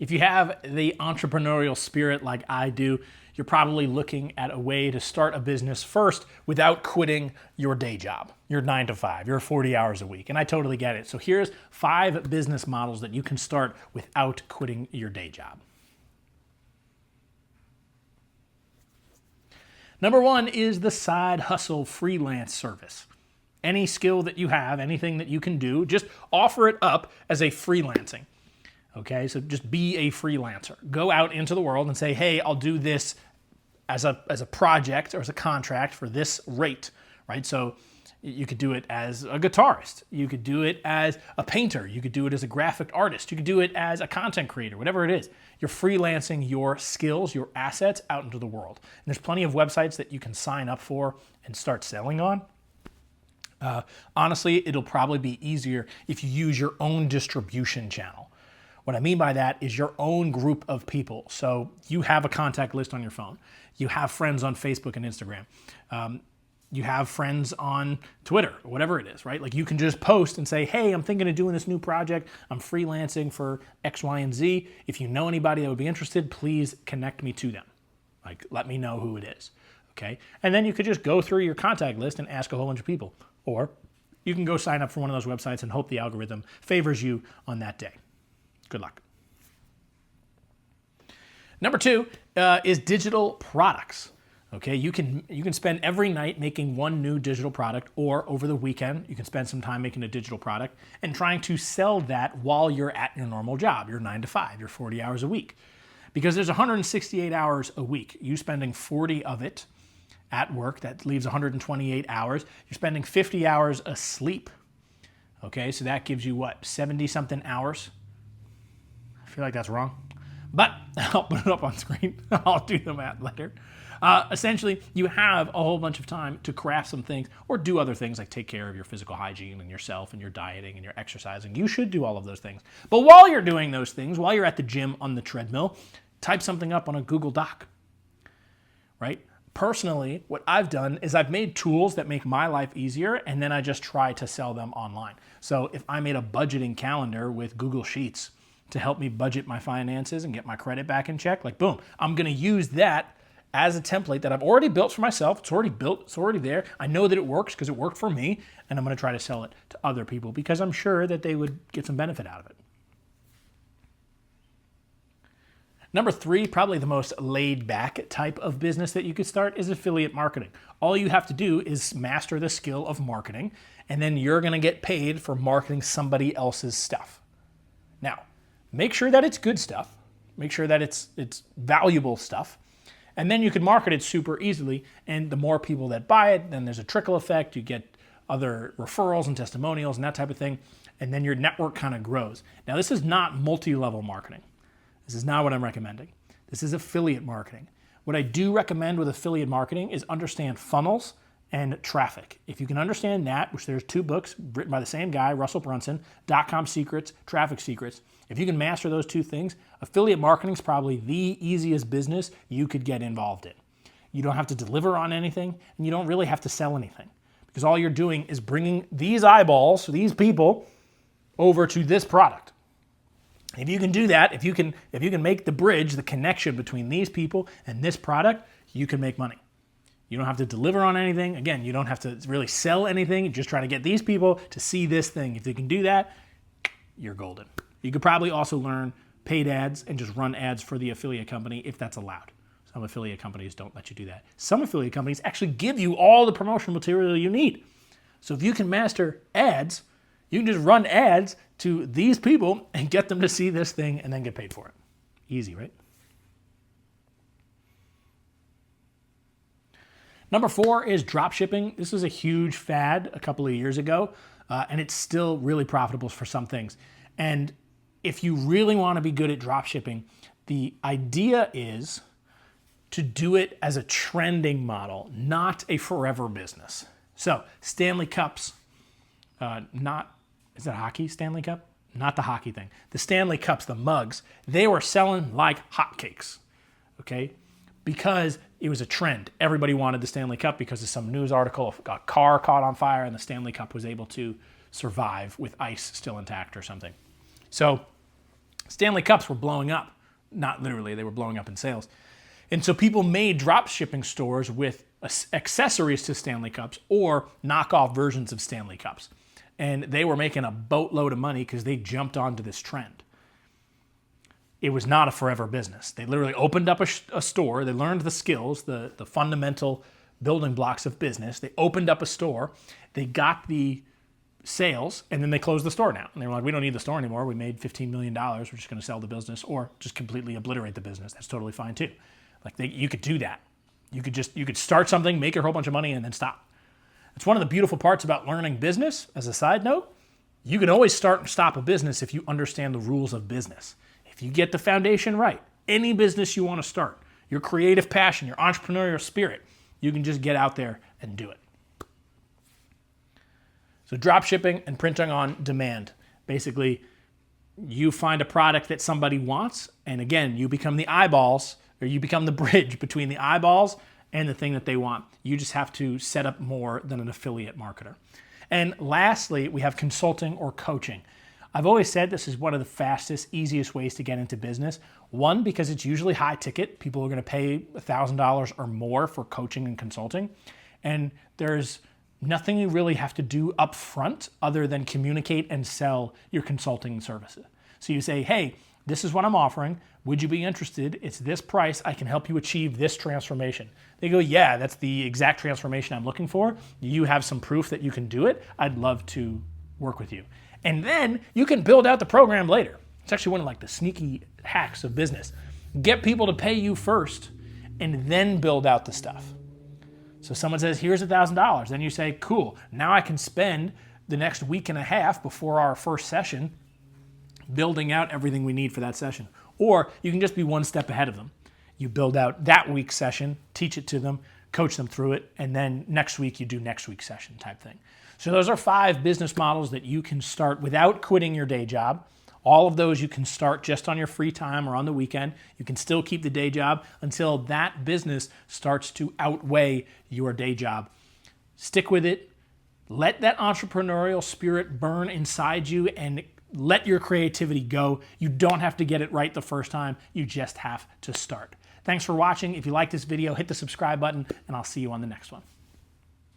If you have the entrepreneurial spirit like I do, you're probably looking at a way to start a business first without quitting your day job, your 9 to 5, your 40 hours a week. And I totally get it. So here's 5 business models that you can start without quitting your day job. Number 1 is the side hustle freelance service. Any skill that you have, anything that you can do, just offer it up as a freelancing. Okay, so just be a freelancer. Go out into the world and say, hey, I'll do this as a project or as a contract for this rate, right? So you could do it as a guitarist. You could do it as a painter. You could do it as a graphic artist. You could do it as a content creator, whatever it is. You're freelancing your skills, your assets out into the world. And there's plenty of websites that you can sign up for and start selling on. Honestly, it'll probably be easier if you use your own distribution channel. What I mean by that is your own group of people. So you have a contact list on your phone. You have friends on Facebook and Instagram. You have friends on Twitter, or whatever it is, right? Like you can just post and say, hey, I'm thinking of doing this new project. I'm freelancing for X, Y, and Z. If you know anybody that would be interested, please connect me to them. Like, let me know who it is, okay? And then you could just go through your contact list and ask a whole bunch of people. Or you can go sign up for one of those websites and hope the algorithm favors you on that day. Good luck. Number 2 is digital products. Okay, you can spend every night making one new digital product, or over the weekend, you can spend some time making a digital product and trying to sell that while you're at your normal job, your 9 to 5, your 40 hours a week. Because there's 168 hours a week. You spending 40 of it at work, that leaves 128 hours. You're spending 50 hours asleep. Okay, so that gives you what, 70 something hours? I feel like that's wrong, but I'll put it up on screen. I'll do the math later. Essentially, you have a whole bunch of time to craft some things or do other things like take care of your physical hygiene and yourself and your dieting and your exercising. You should do all of those things. But while you're doing those things, while you're at the gym on the treadmill, type something up on a Google Doc, right? Personally, what I've done is I've made tools that make my life easier, and then I just try to sell them online. So if I made a budgeting calendar with Google Sheets to help me budget my finances and get my credit back in check, like boom, I'm gonna use that as a template that I've already built for myself. It's already built, it's already there. I know that it works because it worked for me, and I'm gonna try to sell it to other people because I'm sure that they would get some benefit out of it. Number 3, probably the most laid back type of business that you could start is affiliate marketing. All you have to do is master the skill of marketing, and then you're gonna get paid for marketing somebody else's stuff. Now, make sure that it's good stuff. Make sure that it's valuable stuff. And then you can market it super easily. And the more people that buy it, then there's a trickle effect. You get other referrals and testimonials and that type of thing. And then your network kind of grows. Now, this is not multi-level marketing. This is not what I'm recommending. This is affiliate marketing. What I do recommend with affiliate marketing is understand funnels and traffic. If you can understand that, which there's 2 books written by the same guy, Russell Brunson, .com Secrets, Traffic Secrets. If you can master those 2 things, affiliate marketing is probably the easiest business you could get involved in. You don't have to deliver on anything, and you don't really have to sell anything, because all you're doing is bringing these eyeballs, these people, over to this product. If you can do that, if you can make the bridge, the connection between these people and this product, you can make money. You don't have to deliver on anything. Again, you don't have to really sell anything. You're just trying to get these people to see this thing. If they can do that, you're golden. You could probably also learn paid ads and just run ads for the affiliate company if that's allowed. Some affiliate companies don't let you do that. Some affiliate companies actually give you all the promotional material you need. So if you can master ads, you can just run ads to these people and get them to see this thing and then get paid for it. Easy, right? Number 4 is drop shipping. This was a huge fad a couple of years ago, and it's still really profitable for some things. And if you really want to be good at drop shipping, the idea is to do it as a trending model, not a forever business. So Stanley Cups, is it hockey, Stanley Cup? Not the hockey thing. The Stanley Cups, the mugs, they were selling like hotcakes, okay? Because it was a trend. Everybody wanted the Stanley Cup because of some news article. A car caught on fire and the Stanley Cup was able to survive with ice still intact or something. So Stanley Cups were blowing up. Not literally, they were blowing up in sales. And so people made drop shipping stores with accessories to Stanley Cups or knockoff versions of Stanley Cups. And they were making a boatload of money because they jumped onto this trend. It was not a forever business. They literally opened up a store. They learned the skills, the fundamental building blocks of business. They opened up a store. They got the sales, and then they closed the store down. And they were like, we don't need the store anymore. We made $15 million. We're just going to sell the business or just completely obliterate the business. That's totally fine too. Like you could do that. You could start something, make a whole bunch of money, and then stop. It's one of the beautiful parts about learning business. As a side note, you can always start and stop a business if you understand the rules of business. If you get the foundation right, any business you want to start, your creative passion, your entrepreneurial spirit, you can just get out there and do it. So drop shipping and printing on demand. Basically, you find a product that somebody wants, and again, you become the eyeballs, or you become the bridge between the eyeballs and the thing that they want. You just have to set up more than an affiliate marketer. And lastly, we have consulting or coaching. I've always said this is one of the fastest, easiest ways to get into business. One, because it's usually high ticket. People are going to pay $1,000 or more for coaching and consulting. And there's nothing you really have to do up front other than communicate and sell your consulting services. So you say, hey, this is what I'm offering. Would you be interested? It's this price. I can help you achieve this transformation. They go, yeah, that's the exact transformation I'm looking for. You have some proof that you can do it. I'd love to work with you. And then you can build out the program later. It's actually one of like the sneaky hacks of business. Get people to pay you first and then build out the stuff. So someone says, here's $1,000. Then you say, cool, now I can spend the next week and a half before our first session building out everything we need for that session. Or you can just be one step ahead of them. You build out that week's session, teach it to them, coach them through it, and then next week you do next week's session type thing. So those are 5 business models that you can start without quitting your day job. All of those you can start just on your free time or on the weekend. You can still keep the day job until that business starts to outweigh your day job. Stick with it. Let that entrepreneurial spirit burn inside you and let your creativity go. You don't have to get it right the first time. You just have to start. Thanks for watching. If you like this video, hit the subscribe button, and I'll see you on the next one.